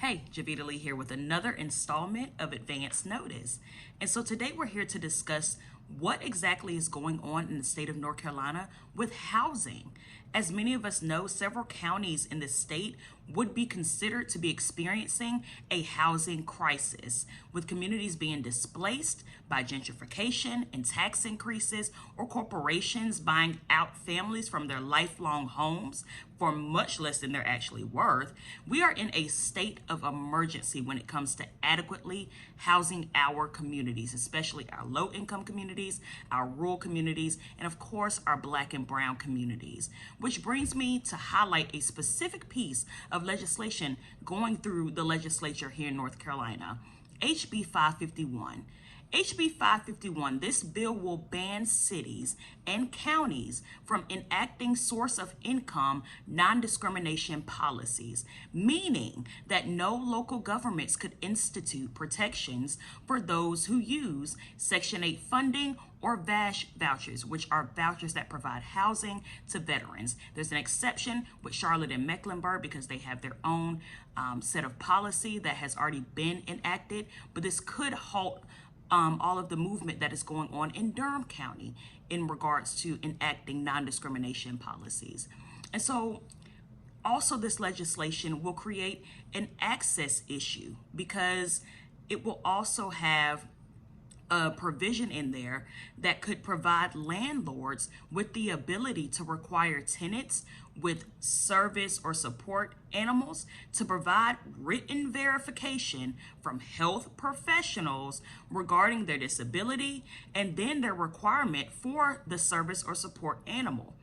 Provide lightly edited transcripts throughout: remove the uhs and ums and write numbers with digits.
Hey, Jovita Lee here with another installment of Advance Notice. And so today we're here to discuss what exactly is going on in the state of North Carolina with housing. As many of us know, several counties in the state would be considered to be experiencing a housing crisis, with communities being displaced by gentrification and tax increases, or corporations buying out families from their lifelong homes for much less than they're actually worth. We are in a state of emergency when it comes to adequately housing our communities, especially our low-income communities, our rural communities, and of course, our Black and Brown communities. Which brings me to highlight a specific piece of legislation going through the legislature here in North Carolina, HB 551. HB 551, this bill will ban cities and counties from enacting source of income non-discrimination policies, meaning that no local governments could institute protections for those who use Section 8 funding or VASH vouchers, which are vouchers that provide housing to veterans. There's an exception with Charlotte and Mecklenburg because they have their own set of policy that has already been enacted, but this could halt all of the movement that is going on in Durham County in regards to enacting non-discrimination policies. And so also this legislation will create an access issue because it will also have a provision in there that could provide landlords with the ability to require tenants with service or support animals to provide written verification from health professionals regarding their disability and then their requirement for the service or support animal.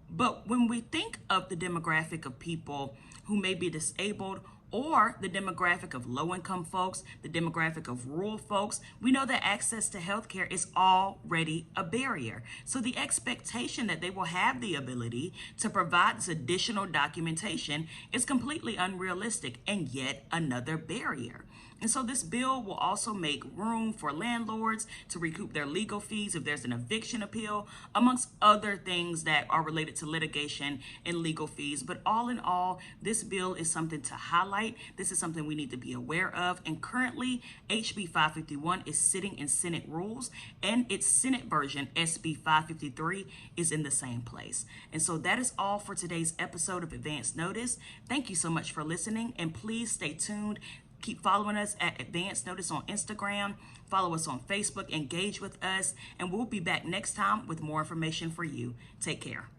But when we think of the demographic of people who may be disabled or the demographic of low-income folks, the demographic of rural folks, we know that access to healthcare is already a barrier. So the expectation that they will have the ability to provide this additional documentation is completely unrealistic and yet another barrier. And so this bill will also make room for landlords to recoup their legal fees if there's an eviction appeal, amongst other things that are related to litigation and legal fees. But all in all, this bill is something to highlight. This is something we need to be aware of. And currently, HB 551 is sitting in Senate rules, and its Senate version, SB 553, is in the same place. And so that is all for today's episode of Advance Notice. Thank you so much for listening, and please stay tuned. Keep following us at Advance Notice on Instagram. Follow us on Facebook. Engage with us. And we'll be back next time with more information for you. Take care.